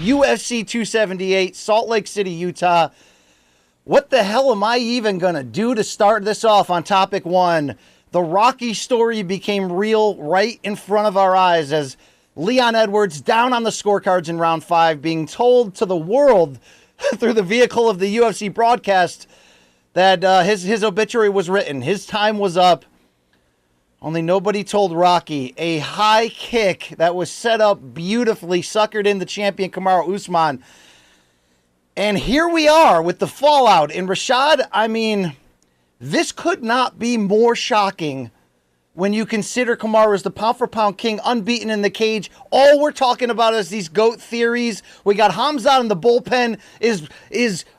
UFC 278, Salt Lake City, Utah. What the hell am I even going to do to start this off on topic one? The Rocky story became real right in front of our eyes as Leon Edwards down on the scorecards in round 5, being told to the world through the vehicle of the UFC broadcast that his obituary was written. His time was up. Only nobody told Rocky a high kick that was set up beautifully, suckered in the champion Kamaru Usman. And here we are with the fallout. And Rashad, I mean, this could not be more shocking when you consider Kamaru as the pound-for-pound king, unbeaten in the cage. All we're talking about is these GOAT theories. We got Hamzat in the bullpen. Is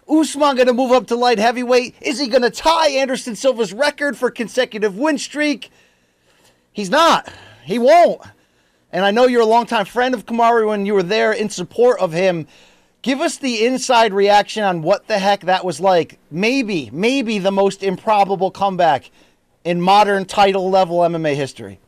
Usman going to move up to light heavyweight? Is he going to tie Anderson Silva's record for consecutive win streak? He's not. He won't. And I know you're a longtime friend of Kamaru when you were there in support of him. Give us the inside reaction on what the heck that was like. Maybe the most improbable comeback in modern title-level MMA history.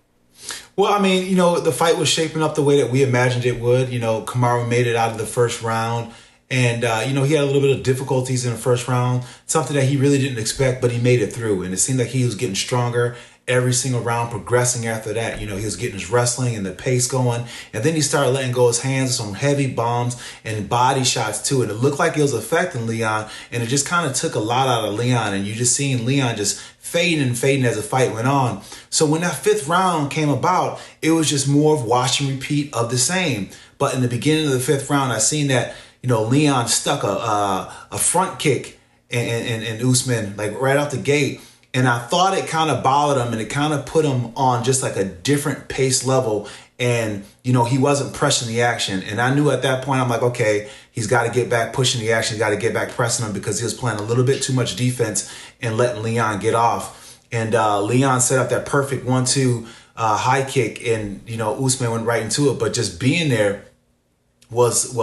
Well, I mean, the fight was shaping up the way that we imagined it would. Kamaru made it out of the first round. And, he had a little bit of difficulties in the first round, something that he really didn't expect, but he made it through. And it seemed like he was getting stronger every single round, progressing after that. He was getting his wrestling and the pace going. And then he started letting go his hands on some heavy bombs and body shots too. And it looked like it was affecting Leon. And it just kind of took a lot out of Leon. And you just seen Leon just fading as the fight went on. So when that 5th round came about, it was just more of wash and repeat of the same. But in the beginning of the 5th round, I seen that, Leon stuck a front kick in Usman, like right out the gate. And I thought it kind of bothered him and it kind of put him on just like a different pace level. And, he wasn't pressing the action. And I knew at that point, I'm like, okay, he's got to get back pushing the action. He's got to get back pressing him because he was playing a little bit too much defense and letting Leon get off. And Leon set up that perfect 1-2 high kick and, Usman went right into it. But just being there was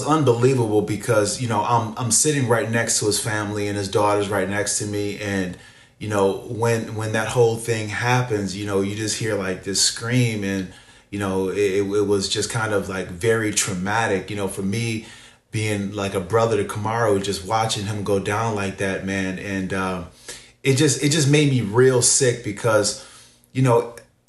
unbelievable because, I'm sitting right next to his family and his daughter's right next to me. And, when that whole thing happens, you just hear like this scream and, it was just kind of like very traumatic, for me being like a brother to Kamaru, just watching him go down like that, man. And it just made me real sick because,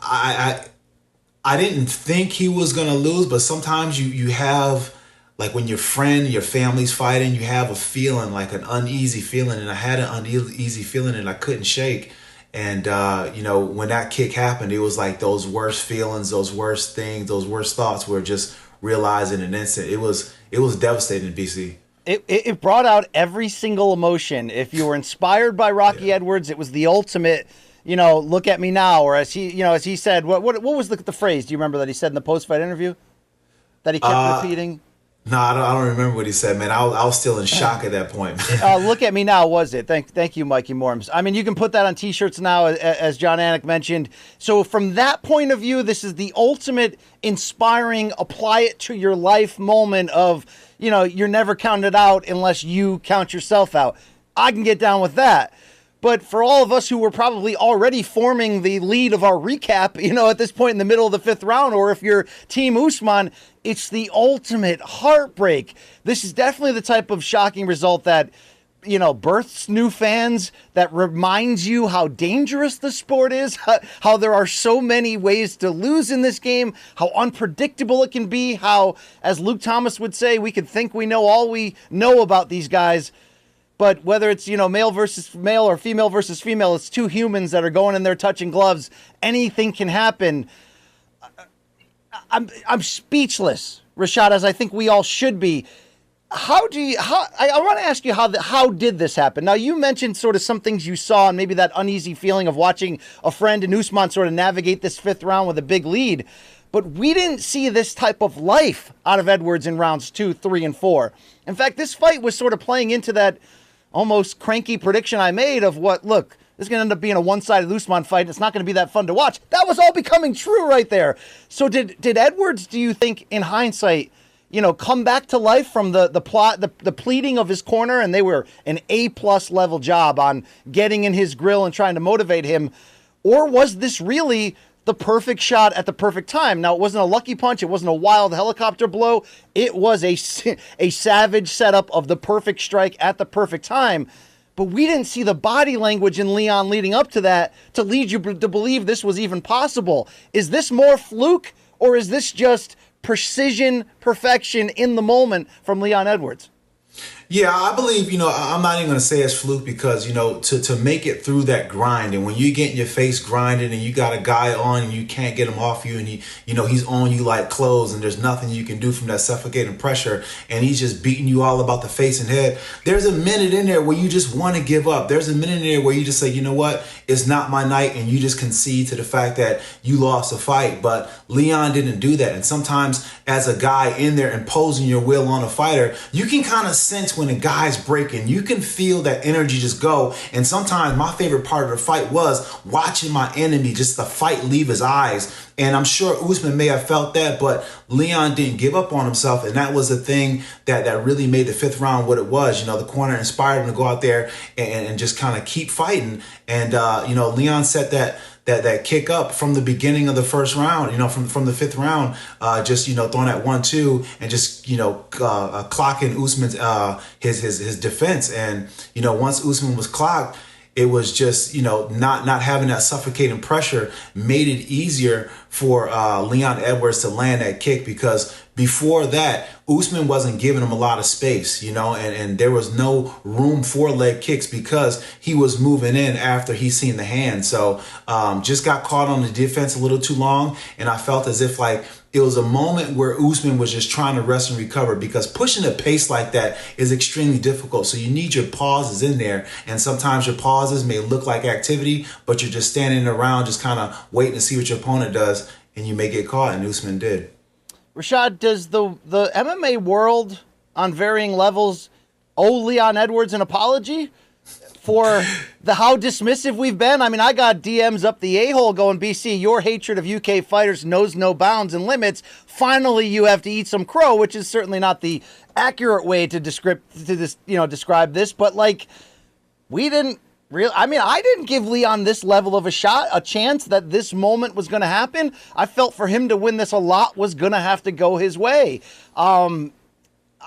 I didn't think he was going to lose, but sometimes you have, like when your friend, your family's fighting, you have a feeling, like an uneasy feeling. And I had an uneasy feeling and I couldn't shake. And, when that kick happened, it was like those worst feelings, those worst things, those worst thoughts were just realized in an instant. It was devastating, BC. It brought out every single emotion. If you were inspired by Rocky Edwards, it was the ultimate, look at me now. Or as he said, what was the phrase? Do you remember that he said in the post-fight interview that he kept repeating? No, I don't remember what he said, man. I was still in shock at that point. Look at me now, was it? Thank you, Mikey Morms. I mean, you can put that on T-shirts now, as John Anik mentioned. So from that point of view, this is the ultimate inspiring, apply it to your life moment of, you're never counted out unless you count yourself out. I can get down with that. But for all of us who were probably already forming the lead of our recap, at this point in the middle of the 5th round, or if you're Team Usman, it's the ultimate heartbreak. This is definitely the type of shocking result that, births new fans, that reminds you how dangerous the sport is, how there are so many ways to lose in this game, how unpredictable it can be, how, as Luke Thomas would say, we could think we know all we know about these guys. But whether it's, male versus male or female versus female, it's two humans that are going in there touching gloves. Anything can happen. I'm speechless, Rashad, as I think we all should be. I want to ask you how did this happen? Now, you mentioned sort of some things you saw and maybe that uneasy feeling of watching a friend in Usman sort of navigate this 5th round with a big lead. But we didn't see this type of life out of Edwards in rounds 2, 3, and 4. In fact, this fight was sort of playing into that almost cranky prediction I made of this is going to end up being a one-sided Usman fight. It's not going to be that fun to watch. That was all becoming true right there. So did Edwards, do you think, in hindsight, come back to life from the pleading of his corner, and they were an A+ level job on getting in his grill and trying to motivate him? Or was this really the perfect shot at the perfect time. Now, it wasn't a lucky punch. It wasn't a wild helicopter blow. It was a savage setup of the perfect strike at the perfect time. But we didn't see the body language in Leon leading up to that to lead you to believe this was even possible. Is this more fluke, or is this just precision, perfection in the moment from Leon Edwards? Yeah, I believe, I'm not even going to say it's fluke because, to make it through that grind, and when you get in your face grinding and you got a guy on and you can't get him off you, and he's on you like clothes and there's nothing you can do from that suffocating pressure, and he's just beating you all about the face and head. There's a minute in there where you just want to give up. There's a minute in there where you just say, you know what, it's not my night, and you just concede to the fact that you lost a fight. But Leon didn't do that. And sometimes as a guy in there imposing your will on a fighter, you can kind of sense when a guy's breaking. You can feel that energy just go. And sometimes my favorite part of the fight was watching my enemy, just the fight leave his eyes. And I'm sure Usman may have felt that, but Leon didn't give up on himself. And that was the thing that really made the fifth round what it was. The corner inspired him to go out there and just kind of keep fighting. And, Leon set that kick up from the beginning of the first round, from the fifth round, just, throwing that 1-2 and just, clocking Usman's, his defense. And, once Usman was clocked, it was just, not having that suffocating pressure made it easier for Leon Edwards to land that kick, because before that, Usman wasn't giving him a lot of space, and there was no room for leg kicks because he was moving in after he seen the hand. So just got caught on the defense a little too long. And I felt as if it was a moment where Usman was just trying to rest and recover, because pushing a pace like that is extremely difficult. So you need your pauses in there. And sometimes your pauses may look like activity, but you're just standing around, just kind of waiting to see what your opponent does. And you may get caught, and Usman did. Rashad, does the MMA world on varying levels owe Leon Edwards an apology for how dismissive we've been? I mean, I got DMs up the a-hole going, BC, your hatred of UK fighters knows no bounds and limits. Finally, you have to eat some crow, which is certainly not the accurate way to describe this, but we didn't I didn't give Leon this level of a chance that this moment was going to happen. I felt for him to win this, a lot was going to have to go his way. I'm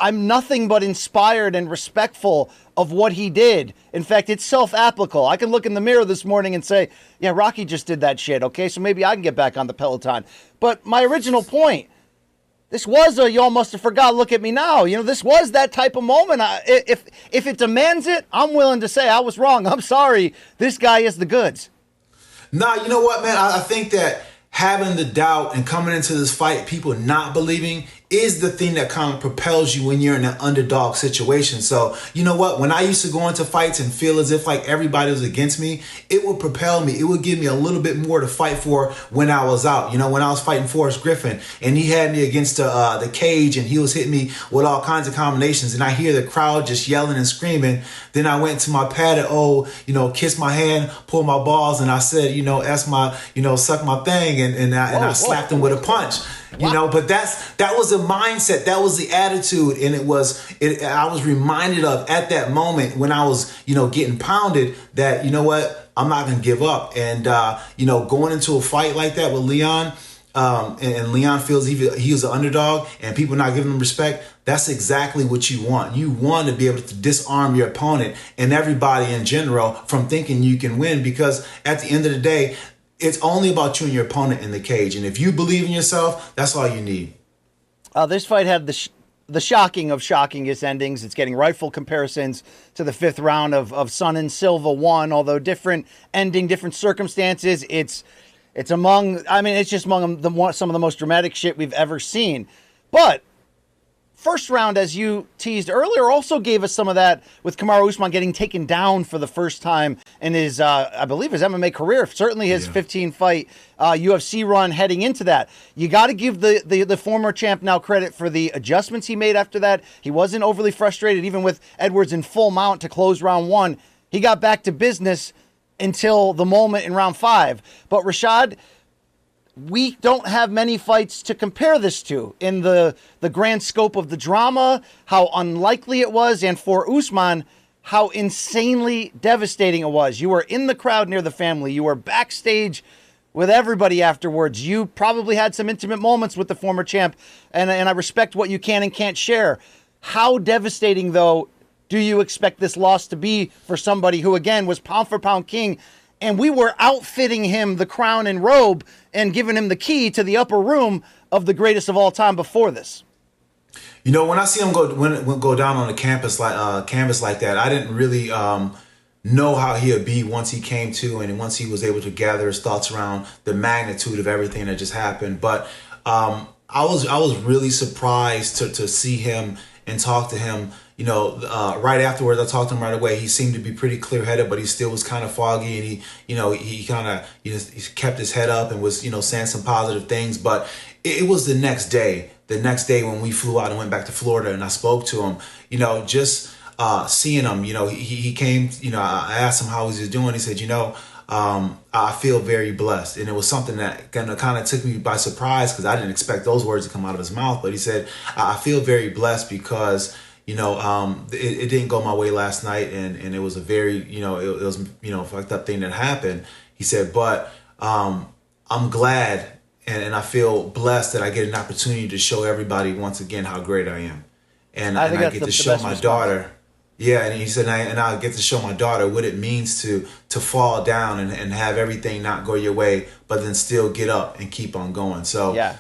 nothing but inspired and respectful of what he did. In fact, it's self-applicable. I can look in the mirror this morning and say, yeah, Rocky just did that shit, okay? So maybe I can get back on the Peloton. But my original point, this was y'all must have forgot, look at me now. This was that type of moment. If it demands it, I'm willing to say I was wrong. I'm sorry. This guy is the goods. Nah, you know what, man? I think that having the doubt and coming into this fight, people not believing, is the thing that kind of propels you when you're in an underdog situation. So, you know what? When I used to go into fights and feel as if everybody was against me, it would propel me. It would give me a little bit more to fight for when I was out. When I was fighting Forrest Griffin and he had me against the cage and he was hitting me with all kinds of combinations, and I hear the crowd just yelling and screaming. Then I went to my pad and, kissed my hand, pulled my balls, and I said, that's my, suck my thing. And I slapped him with a punch. But that was the mindset, that was the attitude, and I was reminded of at that moment when I was, getting pounded, that, I'm not going to give up. And, going into a fight like that with Leon, and Leon feels he was an underdog and people not giving him respect, that's exactly what you want. You want to be able to disarm your opponent and everybody in general from thinking you can win, because at the end of the day, it's only about you and your opponent in the cage. And if you believe in yourself, that's all you need. This fight had the shocking of shockingest endings. It's getting rightful comparisons to the fifth round of Sun and Silva 1, although different ending, different circumstances. It's just among some of the most dramatic shit we've ever seen. But first round, as you teased earlier, also gave us some of that with Kamaru Usman getting taken down for the first time in his, I believe, his MMA career. Certainly his 15-fight UFC run heading into that. You got to give the former champ now credit for the adjustments he made after that. He wasn't overly frustrated, even with Edwards in full mount to close round 1. He got back to business until the moment in round 5. But Rashad, we don't have many fights to compare this to in the grand scope of the drama, how unlikely it was, and for Usman, how insanely devastating it was. You were in the crowd near the family. You were backstage with everybody afterwards. You probably had some intimate moments with the former champ, and I respect what you can and can't share. How devastating, though, do you expect this loss to be for somebody who, again, was pound for pound king, and we were outfitting him the crown and robe and giving him the key to the upper room of the greatest of all time before this? You know, when I see him go down on the canvas like that, I didn't really know how he'd be once he came to, and once he was able to gather his thoughts around the magnitude of everything that just happened. But I was really surprised to see him and talk to him. You know, right afterwards, I talked to him right away. He seemed to be pretty clear-headed, but he still was kind of foggy, and he kept his head up and was, saying some positive things. But it was the next day when we flew out and went back to Florida, and I spoke to him, just seeing him, he came, I asked him how he was doing. He said, I feel very blessed. And it was something that kind of took me by surprise, because I didn't expect those words to come out of his mouth. But he said, I feel very blessed because, it didn't go my way last night. And it was a very, it was, fucked up thing that happened. He said, but I'm glad and I feel blessed that I get an opportunity to show everybody once again how great I am. And I get to show my daughter. Yeah, and he said, and I get to show my daughter what it means to fall down and have everything not go your way, but then still get up and keep on going. So yeah,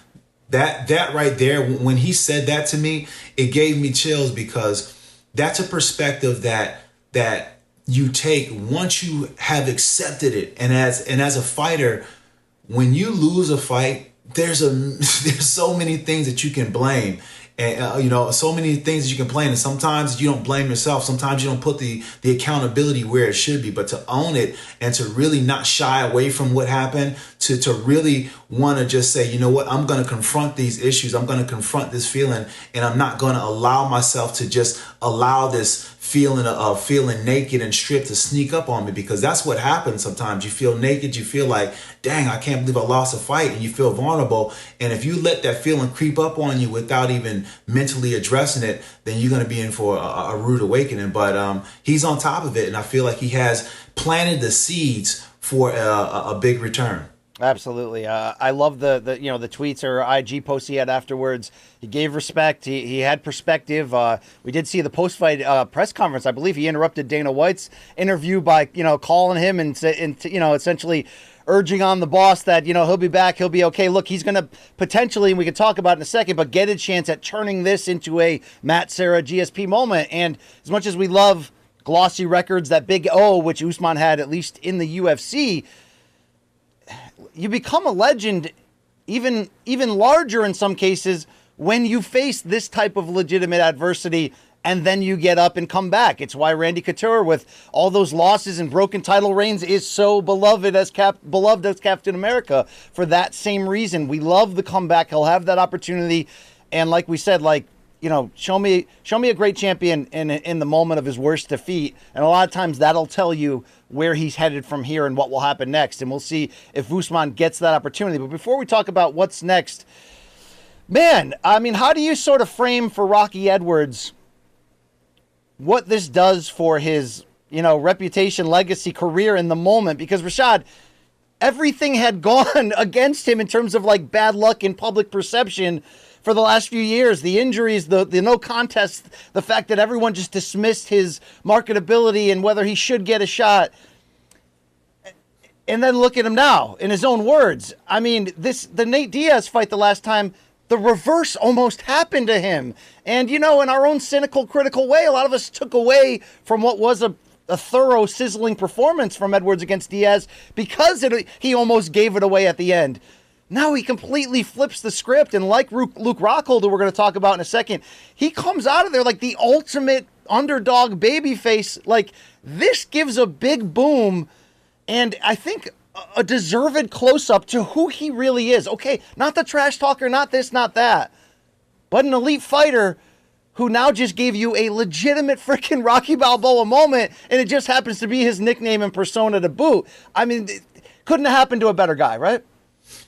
that right there, when he said that to me, it gave me chills, because that's a perspective that you take once you have accepted it. And as a fighter, when you lose a fight, there's so many things that you can blame. And, so many things that you can blame. And sometimes you don't blame yourself. Sometimes you don't put the accountability where it should be. But to own it and to really not shy away from what happened, to really want to just say, you know what, I'm going to confront these issues. I'm going to confront this feeling. And I'm not going to allow myself to just allow this feeling of feeling naked and stripped to sneak up on me, because that's what happens sometimes. You feel naked. You feel like, dang, I can't believe I lost a fight, and you feel vulnerable. And if you let that feeling creep up on you without even mentally addressing it, then you're going to be in for a rude awakening. But he's on top of it, and I feel like he has planted the seeds for a big return. Absolutely. I love the tweets or IG posts he had afterwards. He gave respect. He had perspective. We did see the post-fight press conference. I believe he interrupted Dana White's interview by, calling him and essentially urging on the boss that, he'll be back, he'll be okay. Look, he's going to potentially, and we can talk about it in a second, but get a chance at turning this into a Matt Serra GSP moment. And as much as we love glossy records, that big O, which Usman had, at least in the UFC, you become a legend even larger in some cases when you face this type of legitimate adversity and then you get up and come back. It's why Randy Couture, with all those losses and broken title reigns, is so beloved as Captain America for that same reason. We love the comeback. He'll have that opportunity. And like we said, show me a great champion in the moment of his worst defeat. And a lot of times that'll tell you where he's headed from here and what will happen next. And we'll see if Usman gets that opportunity. But before we talk about what's next, man, I mean, how do you sort of frame for Rocky Edwards what this does for his, reputation, legacy, career in the moment? Because Rashad, everything had gone against him in terms of bad luck in public perception for the last few years. The injuries, the no contest, the fact that everyone just dismissed his marketability and whether he should get a shot. And then look at him now, in his own words. I mean, the Nate Diaz fight the last time, the reverse almost happened to him. And, in our own cynical, critical way, a lot of us took away from what was a thorough, sizzling performance from Edwards against Diaz because he almost gave it away at the end. Now he completely flips the script, and like Luke Rockhold, who we're going to talk about in a second, he comes out of there like the ultimate underdog babyface. This gives a big boom, and I think a deserved close-up to who he really is. Okay, not the trash talker, not this, not that, but an elite fighter who now just gave you a legitimate freaking Rocky Balboa moment, and it just happens to be his nickname and persona to boot. I mean, it couldn't have happened to a better guy, right?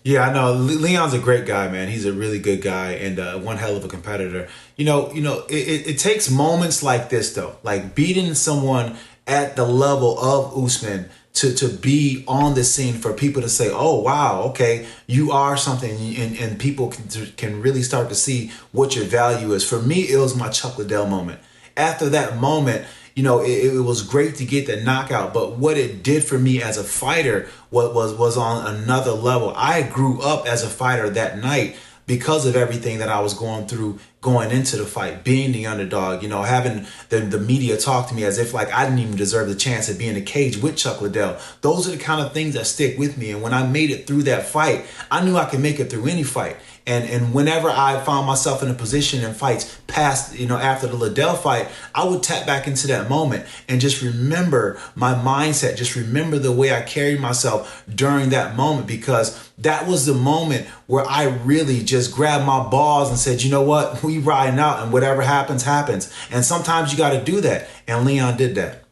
Yeah, I know. Leon's a great guy, man. He's a really good guy and one hell of a competitor. It takes moments like this, though, like beating someone at the level of Usman, to be on the scene, for people to say, oh, wow, okay, you are something, and people can really start to see what your value is. For me, it was my Chuck Liddell moment. After that moment, it was great to get the knockout, but what it did for me as a fighter was on another level. I grew up as a fighter that night because of everything that I was going through going into the fight, being the underdog, having the media talk to me as if like I didn't even deserve the chance of being in a cage with Chuck Liddell. Those are the kind of things that stick with me. And when I made it through that fight, I knew I could make it through any fight. And whenever I found myself in a position in fights past, after the Liddell fight, I would tap back into that moment and just remember my mindset, just remember the way I carried myself during that moment, because that was the moment where I really just grabbed my balls and said, you know what, we riding out, and whatever happens, happens. And sometimes you got to do that. And Leon did that.